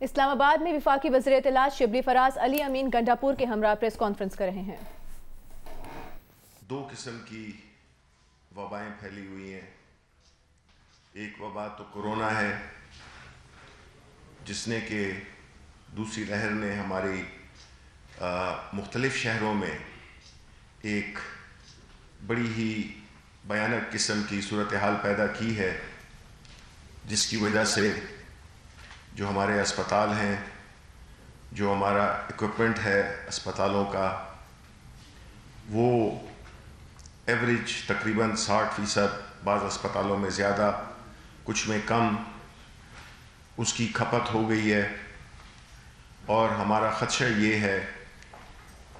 اسلام آباد میں وفاقی وزیر اطلاعات شبلی فراز علی امین گنڈاپور کے ہمراہ پریس کانفرنس کر رہے ہیں۔ دو قسم کی وبائیں پھیلی ہوئی ہیں۔ ایک وبا تو کورونا ہے، جس نے کہ دوسری لہر نے ہماری مختلف شہروں میں ایک بڑی ہی بھیانک قسم کی صورتحال پیدا کی ہے، جس کی وجہ سے جو ہمارے اسپتال ہیں، جو ہمارا ایکوپمنٹ ہے اسپتالوں کا، وہ ایوریج تقریباً 60%، بعض اسپتالوں میں زیادہ کچھ میں کم، اس کی کھپت ہو گئی ہے۔ اور ہمارا خدشہ یہ ہے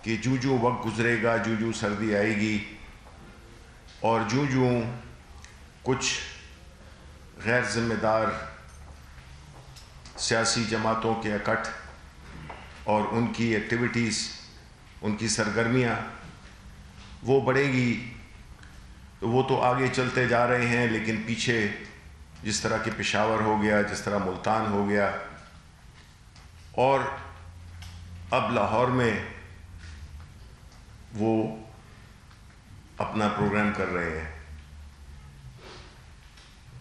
کہ جو وقت گزرے گا، جو سردی آئے گی، اور جو کچھ غیر ذمہ دار سیاسی جماعتوں کے اکٹھ اور ان کی ایکٹیویٹیز، ان کی سرگرمیاں وہ بڑھے گی، تو وہ تو آگے چلتے جا رہے ہیں، لیکن پیچھے جس طرح کہ پشاور ہو گیا، جس طرح ملتان ہو گیا، اور اب لاہور میں وہ اپنا پروگرام کر رہے ہیں۔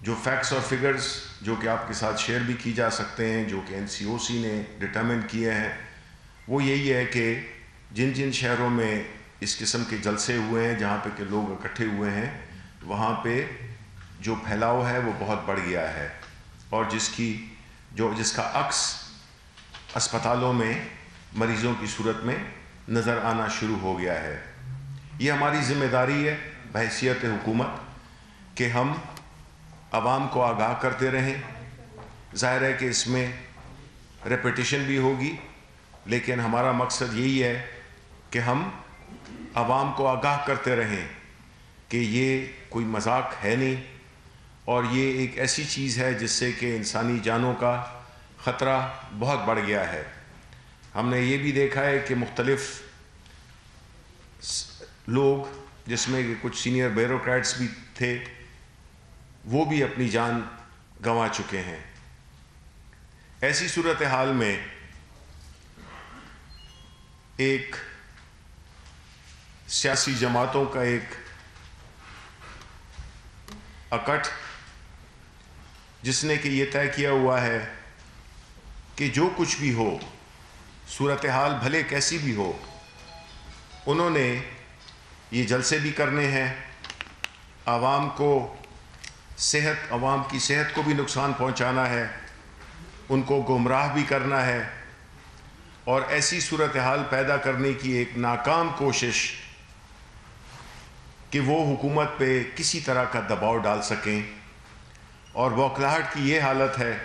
جو فیکٹس اور فگرز جو کہ آپ کے ساتھ شیئر بھی کی جا سکتے ہیں، جو کہ NCOC نے ڈٹرمن کیے ہیں، وہ یہی ہے کہ جن شہروں میں اس قسم کے جلسے ہوئے ہیں، جہاں پہ کہ لوگ اکٹھے ہوئے ہیں، وہاں پہ جو پھیلاؤ ہے وہ بہت بڑھ گیا ہے، اور جس کا عکس اسپتالوں میں مریضوں کی صورت میں نظر آنا شروع ہو گیا ہے۔ یہ ہماری ذمہ داری ہے بحیثیت حکومت کہ ہم عوام کو آگاہ کرتے رہیں۔ ظاہر ہے کہ اس میں ریپیٹیشن بھی ہوگی، لیکن ہمارا مقصد یہی ہے کہ ہم عوام کو آگاہ کرتے رہیں کہ یہ کوئی مذاق ہے نہیں، اور یہ ایک ایسی چیز ہے جس سے کہ انسانی جانوں کا خطرہ بہت بڑھ گیا ہے۔ ہم نے یہ بھی دیکھا ہے کہ مختلف لوگ، جس میں کچھ سینئر بیوروکریٹس بھی تھے، وہ بھی اپنی جان گنوا چکے ہیں۔ ایسی صورتحال میں ایک سیاسی جماعتوں کا ایک اکٹھ، جس نے کہ یہ طے کیا ہوا ہے کہ جو کچھ بھی ہو، صورتحال بھلے کیسی بھی ہو، انہوں نے یہ جلسے بھی کرنے ہیں، عوام کی صحت کو بھی نقصان پہنچانا ہے، ان کو گمراہ بھی کرنا ہے، اور ایسی صورتحال پیدا کرنے کی ایک ناکام کوشش کہ وہ حکومت پہ کسی طرح کا دباؤ ڈال سکیں۔ اور بوکھلاہٹ کی یہ حالت ہے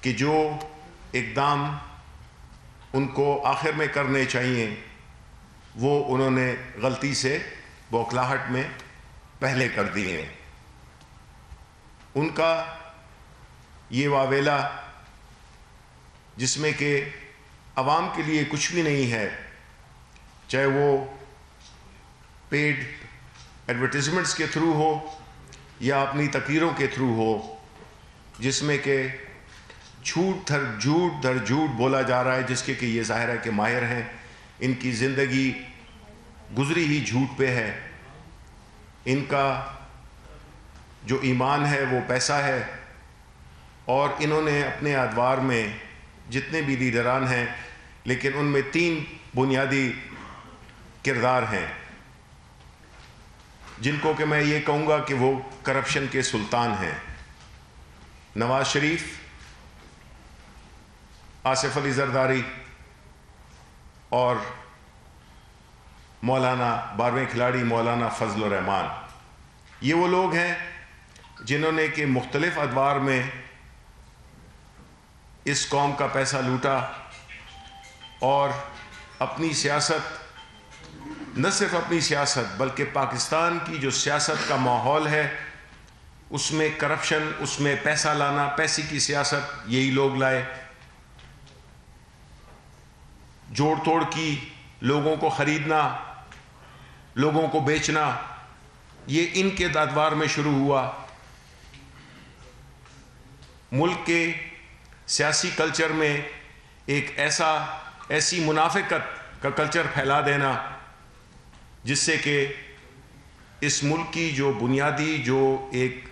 کہ جو اقدام ان کو آخر میں کرنے چاہیے، وہ انہوں نے غلطی سے بوکھلاہٹ میں پہلے کر دیے۔ ان کا یہ واویلا، جس میں کہ عوام کے لیے کچھ بھی نہیں ہے، چاہے وہ پیڈ ایڈورٹیزمنٹس کے تھرو ہو یا اپنی تقریروں کے تھرو ہو، جس میں کہ جھوٹ در جھوٹ بولا جا رہا ہے، جس کے کہ یہ ظاہر ہے کہ ماہر ہیں، ان کی زندگی گزری ہی جھوٹ پہ ہے، ان کا جو ایمان ہے وہ پیسہ ہے، اور انہوں نے اپنے ادوار میں جتنے بھی لیڈران ہیں، لیکن ان میں 3 بنیادی کردار ہیں، جن کو کہ میں یہ کہوں گا کہ وہ کرپشن کے سلطان ہیں۔ نواز شریف، آصف علی زرداری اور مولانا 12ویں کھلاڑی مولانا فضل الرحمان۔ یہ وہ لوگ ہیں جنہوں نے کہ مختلف ادوار میں اس قوم کا پیسہ لوٹا، اور اپنی سیاست، نہ صرف اپنی سیاست بلکہ پاکستان کی جو سیاست کا ماحول ہے، اس میں کرپشن، اس میں پیسہ لانا، پیسے کی سیاست یہی لوگ لائے۔ جوڑ توڑ کی، لوگوں کو خریدنا، لوگوں کو بیچنا، یہ ان کے ادوار میں شروع ہوا۔ ملک کے سیاسی کلچر میں ایک ایسی منافقت کا کلچر پھیلا دینا جس سے کہ اس ملک کی جو بنیادی جو ایک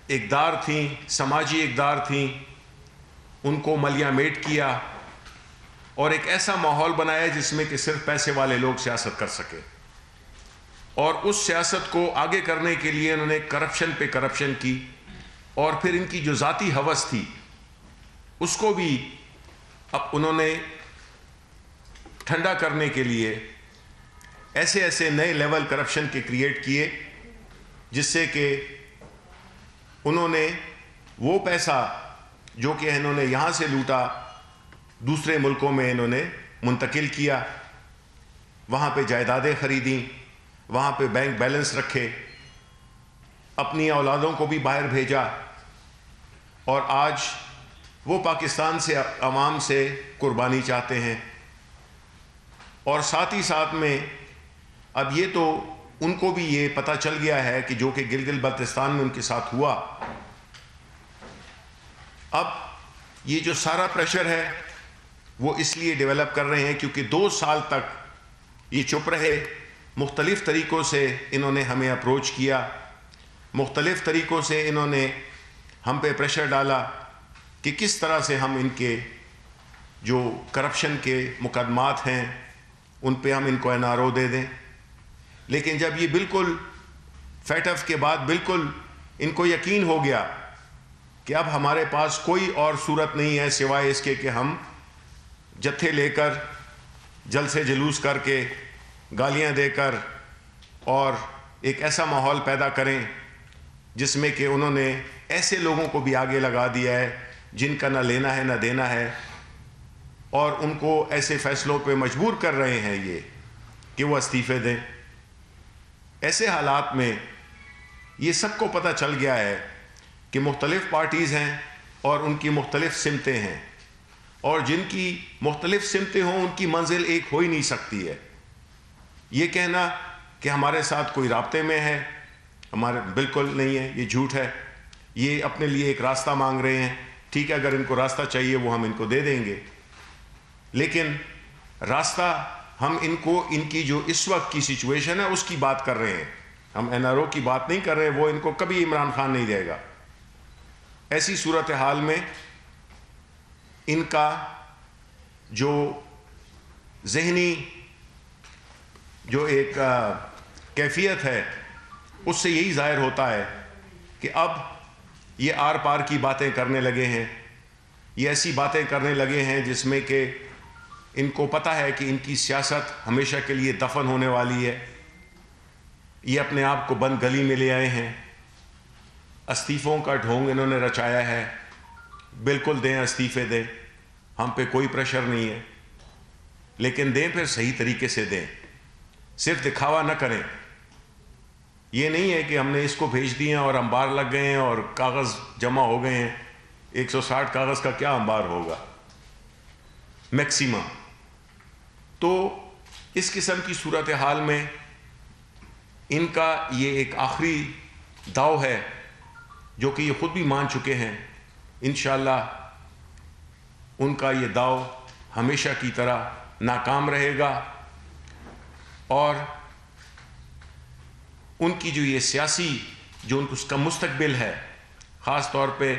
اقدار تھیں، سماجی اقدار تھیں، ان کو ملیہ میٹ کیا اور ایک ایسا ماحول بنایا جس میں کہ صرف پیسے والے لوگ سیاست کر سکے، اور اس سیاست کو آگے کرنے کے لیے انہوں نے کرپشن پہ کرپشن کی، اور پھر ان کی جو ذاتی ہوس تھی اس کو بھی اب انہوں نے ٹھنڈا کرنے کے لیے ایسے نئے لیول کرپشن کے کریٹ کیے جس سے کہ انہوں نے وہ پیسہ جو کہ انہوں نے یہاں سے لوٹا دوسرے ملکوں میں انہوں نے منتقل کیا، وہاں پہ جائیدادیں خریدیں، وہاں پہ بینک بیلنس رکھے، اپنی اولادوں کو بھی باہر بھیجا، اور آج وہ پاکستان سے عوام سے قربانی چاہتے ہیں۔ اور ساتھ ہی ساتھ میں اب یہ تو ان کو بھی یہ پتہ چل گیا ہے کہ جو کہ گلگت بلتستان میں ان کے ساتھ ہوا، اب یہ جو سارا پریشر ہے وہ اس لیے ڈیولپ کر رہے ہیں کیونکہ 2 سال تک یہ چپ رہے، مختلف طریقوں سے انہوں نے ہمیں اپروچ کیا، مختلف طریقوں سے انہوں نے ہم پہ پریشر ڈالا کہ کس طرح سے ہم ان کے جو کرپشن کے مقدمات ہیں ان پہ ہم ان کو NRO دے دیں، لیکن جب یہ بالکل فیٹ اف کے بعد بالکل ان کو یقین ہو گیا کہ اب ہمارے پاس کوئی اور صورت نہیں ہے سوائے اس کے کہ ہم جتھے لے کر جلسے جلوس کر کے گالیاں دے کر اور ایک ایسا ماحول پیدا کریں جس میں کہ انہوں نے ایسے لوگوں کو بھی آگے لگا دیا ہے جن کا نہ لینا ہے نہ دینا ہے، اور ان کو ایسے فیصلوں پہ مجبور کر رہے ہیں یہ کہ وہ استعفے دیں۔ ایسے حالات میں یہ سب کو پتہ چل گیا ہے کہ مختلف پارٹیز ہیں اور ان کی مختلف سمتیں ہیں، اور جن کی مختلف سمتیں ہوں ان کی منزل ایک ہو ہی نہیں سکتی ہے۔ یہ کہنا کہ ہمارے ساتھ کوئی رابطے میں ہے، ہمارے بالکل نہیں ہے، یہ جھوٹ ہے۔ یہ اپنے لیے ایک راستہ مانگ رہے ہیں، ٹھیک ہے، اگر ان کو راستہ چاہیے وہ ہم ان کو دے دیں گے، لیکن راستہ ہم ان کو ان کی جو اس وقت کی سچویشن ہے اس کی بات کر رہے ہیں، ہم NRO کی بات نہیں کر رہے، وہ ان کو کبھی عمران خان نہیں دے گا۔ ایسی صورتحال میں ان کا جو ذہنی جو ایک کیفیت ہے اس سے یہی ظاہر ہوتا ہے کہ اب یہ آر پار کی باتیں کرنے لگے ہیں، یہ ایسی باتیں کرنے لگے ہیں جس میں کہ ان کو پتہ ہے کہ ان کی سیاست ہمیشہ کے لیے دفن ہونے والی ہے۔ یہ اپنے آپ کو بند گلی میں لے آئے ہیں، استعفوں کا ڈھونگ انہوں نے رچایا ہے، بالکل دیں استعفے دیں، ہم پہ کوئی پریشر نہیں ہے، لیکن دیں پھر صحیح طریقے سے دیں، صرف دکھاوا نہ کریں۔ یہ نہیں ہے کہ ہم نے اس کو بھیج دیے اور انبار لگ گئے ہیں اور کاغذ جمع ہو گئے ہیں، 160 کاغذ کا کیا انبار ہوگا میکسیمم۔ تو اس قسم کی صورتحال میں ان کا یہ ایک آخری داؤ ہے جو کہ یہ خود بھی مان چکے ہیں، انشاءاللہ ان کا یہ داؤ ہمیشہ کی طرح ناکام رہے گا، اور ان کی جو یہ سیاسی جو ان کو اس کا مستقبل ہے، خاص طور پہ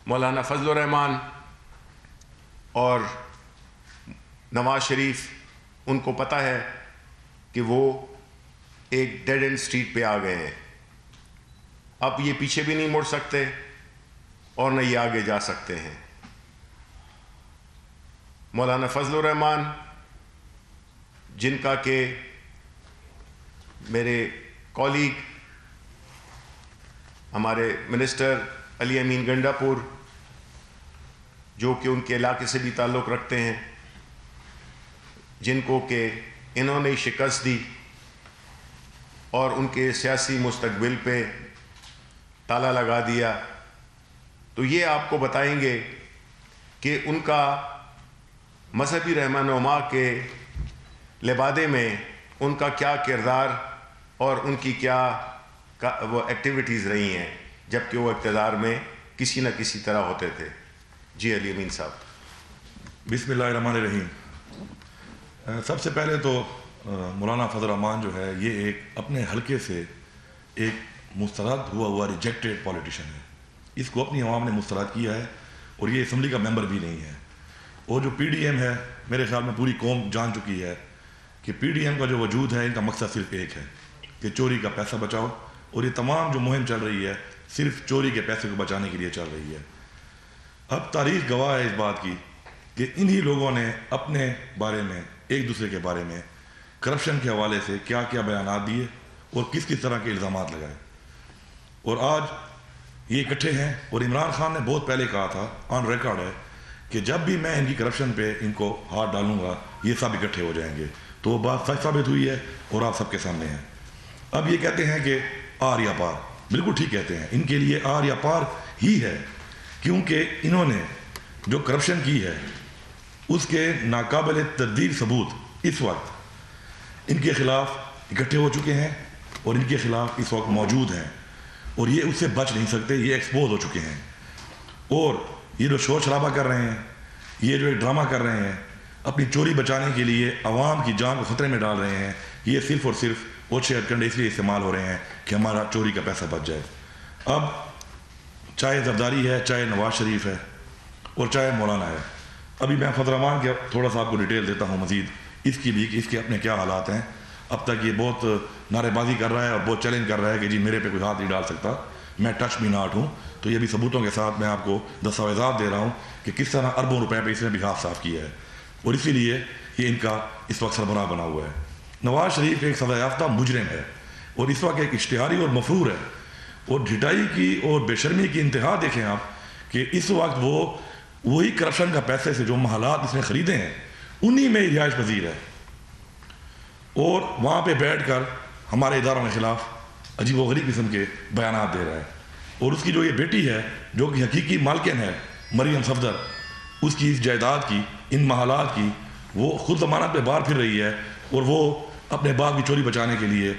مولانا فضل الرحمان اور نواز شریف، ان کو پتہ ہے کہ وہ ایک ڈیڈ اینڈ سٹریٹ پہ آ گئے ہیں، اب یہ پیچھے بھی نہیں مڑ سکتے اور نہ یہ آگے جا سکتے ہیں۔ مولانا فضل الرحمان جن کا کہ میرے کولیگ ہمارے منسٹر علی امین گنڈا پور جو کہ ان کے علاقے سے بھی تعلق رکھتے ہیں، جن کو کہ انہوں نے شکست دی اور ان کے سیاسی مستقبل پہ تالا لگا دیا، تو یہ آپ کو بتائیں گے کہ ان کا مذہبی رہنما کے لبادے میں ان کا کیا کردار اور ان کی کیا وہ ایکٹیویٹیز رہی ہیں جبکہ وہ اقتدار میں کسی نہ کسی طرح ہوتے تھے۔ جی علی امین صاحب. بسم اللہ الرحمن الرحیم. سب سے پہلے تو مولانا فضل الرحمان جو ہے یہ ایک اپنے حلقے سے ایک مسترد ہوا ریجیکٹڈ پولیٹیشین ہے. اس کو اپنی عوام نے مسترد کیا ہے اور یہ اسمبلی کا ممبر بھی نہیں ہے. اور جو پی ڈی ایم ہے میرے خیال میں پوری قوم جان چکی ہے کہ پی ڈی ایم کا جو وجود ہے ان کا مقصد صرف ایک ہے کہ چوری کا پیسہ بچاؤ, اور یہ تمام جو مہم چل رہی ہے صرف چوری کے پیسے کو بچانے کے لیے چل رہی ہے. اب تاریخ گواہ ہے اس بات کی کہ انہی لوگوں نے اپنے بارے میں ایک دوسرے کے بارے میں کرپشن کے حوالے سے کیا کیا بیانات دیے اور کس کس طرح کے الزامات لگائے, اور آج یہ اکٹھے ہیں. اور عمران خان نے بہت پہلے کہا تھا, آن ریکارڈ ہے, کہ جب بھی میں ان کی کرپشن پہ ان کو ہاتھ ڈالوں گا یہ سب اکٹھے ہو جائیں گے. تو وہ بات سچ ثابت ہوئی ہے اور آپ سب کے سامنے ہے. اب یہ کہتے ہیں کہ آر یا پار, بالکل ٹھیک کہتے ہیں. ان کے لیے آر یا پار ہی ہے, کیونکہ انہوں نے جو کرپشن کی ہے اس کے ناقابل تردید ثبوت اس وقت ان کے خلاف اکٹھے ہو چکے ہیں اور ان کے خلاف اس وقت موجود ہیں, اور یہ اس سے بچ نہیں سکتے, یہ ایکسپوز ہو چکے ہیں. اور یہ جو شور شرابہ کر رہے ہیں, یہ جو ایک ڈرامہ کر رہے ہیں, اپنی چوری بچانے کے لیے عوام کی جان کو خطرے میں ڈال رہے ہیں, یہ صرف اور صرف اوچھے ہتھکنڈے اس لیے استعمال ہو رہے ہیں کہ ہمارا چوری کا پیسہ بچ جائے. اب چاہے زرداری ہے, چاہے نواز شریف ہے, اور چاہے مولانا ہے. ابھی میں فضل الرحمان کے تھوڑا سا آپ کو ڈیٹیل دیتا ہوں مزید اس کی بھی کہ اس کے اپنے کیا حالات ہیں. اب تک یہ بہت نعرے بازی کر رہا ہے اور بہت چیلنج کر رہا ہے کہ جی میرے پہ کوئی ہاتھ نہیں ڈال سکتا, میں ٹچ بھی ناٹ ہوں. تو یہ بھی ثبوتوں کے ساتھ میں آپ کو دستاویزات دے رہا ہوں کہ کس طرح اربوں روپے پہ اس نے بھی ہاتھ صاف کیا ہے, اور اسی لیے یہ ان کا اس وقت سربراہ بنا ہوا ہے. نواز شریف ایک سزا یافتہ مجرم ہے اور اس وقت ایک اشتہاری اور مفرور ہے, اور ڈھٹائی کی اور بے شرمی کی انتہا دیکھیں آپ کہ اس وقت وہی کرپشن کا پیسے سے جو محلات اس نے خریدے ہیں انہی میں رہائش پذیر ہے, اور وہاں پہ بیٹھ کر ہمارے اداروں کے خلاف عجیب و غریب قسم کے بیانات دے رہا ہے. اور اس کی جو یہ بیٹی ہے جو کہ حقیقی مالکن ہے مریم صفدر, اس کی اس جائیداد کی, ان محلات کی, وہ خود ضمانت پہ باہر پھر رہی ہے, اور وہ اپنے باپ کی چوری بچانے کے لیے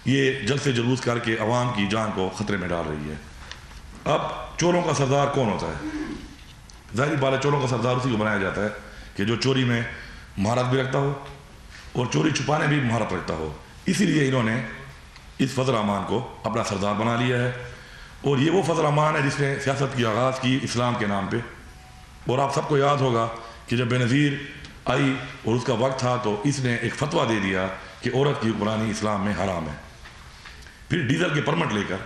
یہ جلد سے جلوس کر کے عوام کی جان کو خطرے میں ڈال رہی ہے. اب چوروں کا سردار کون ہوتا ہے؟ ظاہری بات ہے چوروں کا سردار اسی کو بنایا جاتا ہے کہ جو چوری میں مہارت بھی رکھتا ہو اور چوری چھپانے بھی مہارت رکھتا ہو. اسی لیے انہوں نے اس فضل الرحمان کو اپنا سردار بنا لیا ہے, اور یہ وہ فضل الرحمان ہے جس نے سیاست کی آغاز کی اسلام کے نام پہ. اور آپ سب کو یاد ہوگا کہ جب بے نظیر آئی اور اس کا وقت تھا تو اس نے ایک فتویٰ دے دیا کہ عورت کی حکمرانی اسلام میں حرام ہے. پھر ڈیزل کے پرمٹ لے کر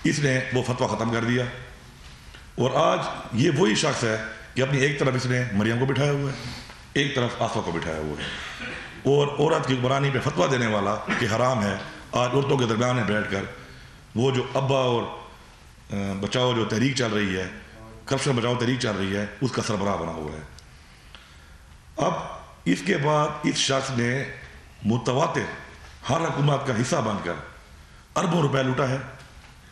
اس نے وہ فتویٰ ختم کر دیا, اور آج یہ وہی شخص ہے کہ اپنی ایک طرف اس نے مریم کو بٹھایا ہوا ہے, ایک طرف آصفہ کو بٹھایا ہوا ہے, اور عورت کی حکمرانی پہ فتویٰ دینے والا کہ حرام ہے آج عورتوں کے درمیان میں بیٹھ کر وہ جو ابا اور بچاؤ جو تحریک چل رہی ہے, کرپشن بچاؤ تحریک چل رہی ہے, اس کا سربراہ بنا ہوا ہے. اب اس کے بعد اس شخص نے متواتر ہر حکومت کا حصہ بن کر اربوں روپے لوٹا ہے.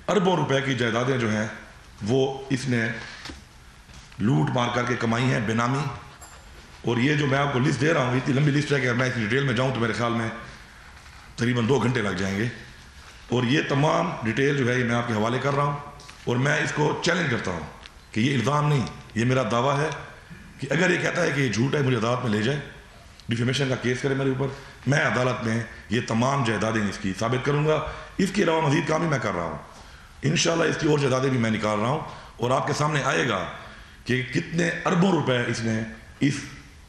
اربوں روپے کی جائیدادیں جو ہیں وہ اس نے لوٹ مار کر کے کمائی ہیں بینامی. اور یہ جو میں آپ کو لسٹ دے رہا ہوں اتنی لمبی لسٹ ہے کہ میں اس ڈیٹیل میں جاؤں تو میرے خیال میں تقریباً 2 گھنٹے لگ جائیں گے. اور یہ تمام ڈیٹیل جو ہے یہ میں آپ کے حوالے کر رہا ہوں, اور میں اس کو چیلنج کرتا ہوں کہ یہ الزام نہیں, یہ میرا دعویٰ ہے کہ اگر یہ کہتا ہے کہ یہ جھوٹ ہے مجھے عدالت میں لے جائے, ڈیفیمیشن کا کیس کرے میرے اوپر, میں عدالت میں یہ تمام جائیدادیں اس کی ثابت کروں گا. اس کے علاوہ مزید کام بھی میں کر رہا ہوں, انشاءاللہ اس کی اور جائیدادیں بھی میں نکال رہا ہوں, اور آپ کے سامنے آئے گا کہ کتنے اربوں روپے اس نے اس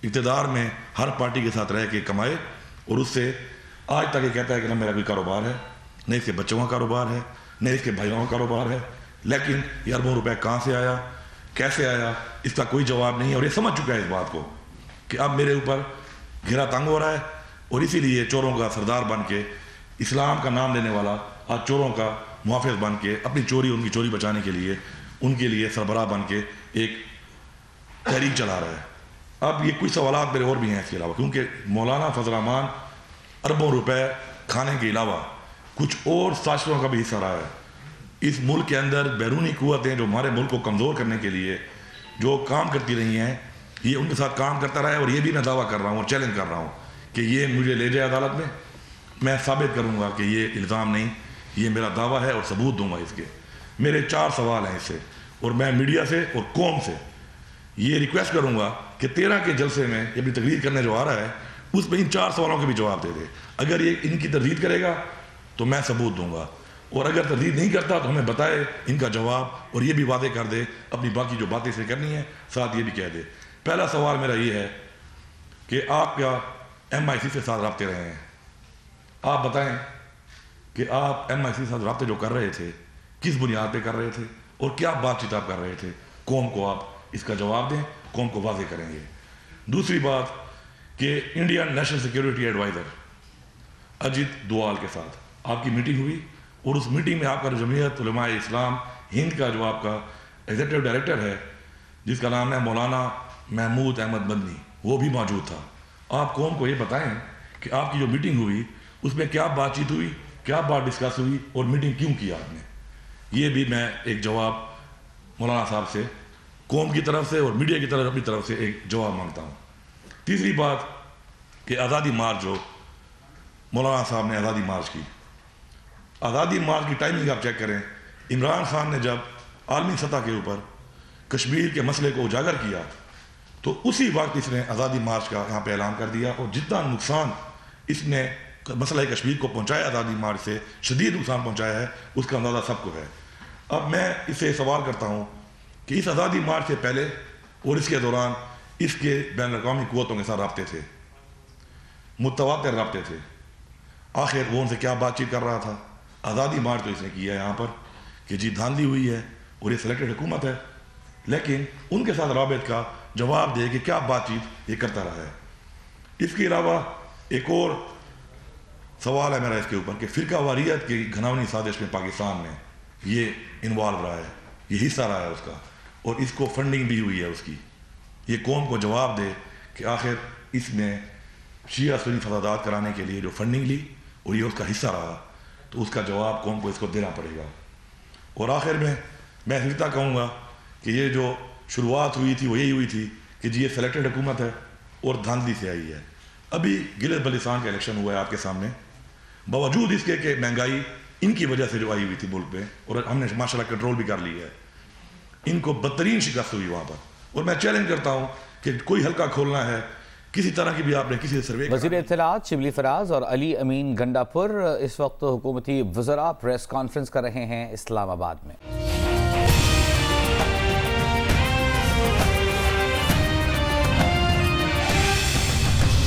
اقتدار میں ہر پارٹی کے ساتھ رہ کے کمائے. اور اس سے آج تک یہ کہتا ہے کہ نہ میرا کوئی کاروبار ہے, نہ اس کے بچوں کا کاروبار ہے, نہ اس کے بھائیوں کا کاروبار ہے, لیکن یہ اربوں روپے کہاں سے آیا, کیسے آیا, اس کا کوئی جواب نہیں ہے. اور یہ سمجھ چکا ہے اس بات کو کہ اب میرے اوپر گھیرا تنگ ہو رہا ہے, اور اسی لیے چوروں کا سردار بن کے, اسلام کا نام لینے والا آج چوروں کا محافظ بن کے اپنی چوری, ان کی چوری بچانے کے لیے ان کے لیے سربراہ بن کے ایک تحریک چلا رہا ہے. اب یہ کچھ سوالات میرے اور بھی ہیں اس کے علاوہ, کیونکہ مولانا فضل الرحمان اربوں روپے کھانے کے علاوہ کچھ اور سازشوں کا بھی حصہ رہا ہے. اس ملک کے اندر بیرونی قوتیں جو ہمارے ملک کو کمزور کرنے کے لیے جو کام کرتی رہی ہیں, یہ ان کے ساتھ کام کرتا رہا ہے. اور یہ بھی میں دعویٰ کر رہا ہوں اور چیلنج کر رہا ہوں کہ یہ مجھے لے جائے عدالت میں, میں ثابت کروں گا کہ یہ الزام نہیں, یہ میرا دعویٰ ہے اور ثبوت دوں گا اس کے. میرے 4 سوال ہیں اس سے, اور میں میڈیا سے اور قوم سے یہ ریکویسٹ کروں گا کہ 13 کے جلسے میں یہ اپنی تقریر کرنے جو آ رہا ہے اس میں ان 4 سوالوں کے بھی جواب دے دے. اگر یہ ان کی تردید کرے گا تو میں ثبوت دوں گا, اور اگر تردید نہیں کرتا تو ہمیں بتائے ان کا جواب, اور یہ بھی واضح کر دے اپنی باقی جو باتیں سے کرنی ہے, ساتھ یہ بھی کہہ دے. پہلا سوال میرا یہ ہے کہ آپ کیا MIC سے ساتھ رابطے رہے ہیں؟ آپ بتائیں کہ آپ MIC سے ساتھ رابطے جو کر رہے تھے کس بنیاد پہ کر رہے تھے, اور کیا بات چیت آپ کر رہے تھے. قوم کو آپ اس کا جواب دیں, قوم کو واضح کریں گے. دوسری بات کہ Indian national security adviser Ajit Doval کے ساتھ آپ کی میٹنگ ہوئی, اور اس میٹنگ میں آپ کا جمعیت علماء اسلام ہند کا جو آپ کا ایگزیکٹو ڈائریکٹر ہے جس کا نام ہے مولانا محمود احمد مدنی, وہ بھی موجود تھا. آپ قوم کو یہ بتائیں کہ آپ کی جو میٹنگ ہوئی اس میں کیا بات چیت ہوئی, کیا بات ڈسکس ہوئی, اور میٹنگ کیوں کی آپ نے. یہ بھی میں ایک جواب مولانا صاحب سے قوم کی طرف سے اور میڈیا کی طرف اپنی طرف سے ایک جواب مانگتا ہوں. تیسری بات کہ آزادی مارچ جو مولانا صاحب نے آزادی مارچ کی, آزادی مارچ کی ٹائمنگ آپ چیک کریں. عمران خان نے جب عالمی سطح کے اوپر کشمیر کے مسئلے کو اجاگر کیا تو اسی وقت اس نے آزادی مارچ کا یہاں پہ اعلان کر دیا, اور جتنا نقصان اس نے مسئلہ کشمیر کو پہنچایا آزادی مارچ سے, شدید نقصان پہنچایا ہے, اس کا اندازہ سب کو ہے. اب میں اس سے سوال کرتا ہوں کہ اس آزادی مارچ سے پہلے اور اس کے دوران اس کے بین الاقوامی قوتوں کے ساتھ رابطے تھے, متواتر رابطے تھے, آخر وہ ان سے کیا بات چیت کر رہا تھا؟ آزادی مارچ تو اس نے کیا ہے یہاں پر کہ جی دھاندلی ہوئی ہے اور یہ سلیکٹڈ حکومت ہے, لیکن ان کے ساتھ رابط کا جواب دے کہ کیا بات چیت یہ کرتا رہا ہے. اس کے علاوہ ایک اور سوال ہے میرا اس کے اوپر کہ فرقہ واریت کی گھناؤنی سازش میں پاکستان میں یہ انوالو رہا ہے, یہ حصہ رہا ہے اس کا, اور اس کو فنڈنگ بھی ہوئی ہے اس کی. یہ قوم کو جواب دے کہ آخر اس میں شیعہ سنی فسادات کرانے کے لیے جو فنڈنگ لی اور یہ اس کا حصہ رہا, تو اس کا جواب قوم کو اس کو دینا پڑے گا. اور آخر میں سمجھتا کہوں گا کہ یہ جو شروعات ہوئی تھی وہ یہی ہوئی تھی کہ جی یہ سلیکٹڈ حکومت ہے اور دھاندلی سے آئی ہے. ابھی گلگت بلتستان کا الیکشن ہوا ہے آپ کے سامنے, باوجود اس کے کہ مہنگائی ان کی وجہ سے جو آئی ہوئی تھی ملک میں, اور ہم نے ماشاءاللہ کنٹرول بھی کر لی ہے, ان کو بدترین شکست ہوئی وہاں پر. اور میں چیلنج کرتا ہوں کہ کوئی حلقہ کھولنا ہے کسی طرح کی بھی آپ نے کسی سروے. وزیر اطلاعات شبلی فراز اور علی امین گنڈا پور اس وقت حکومتی وزراء پریس کانفرنس کر رہے ہیں اسلام آباد میں.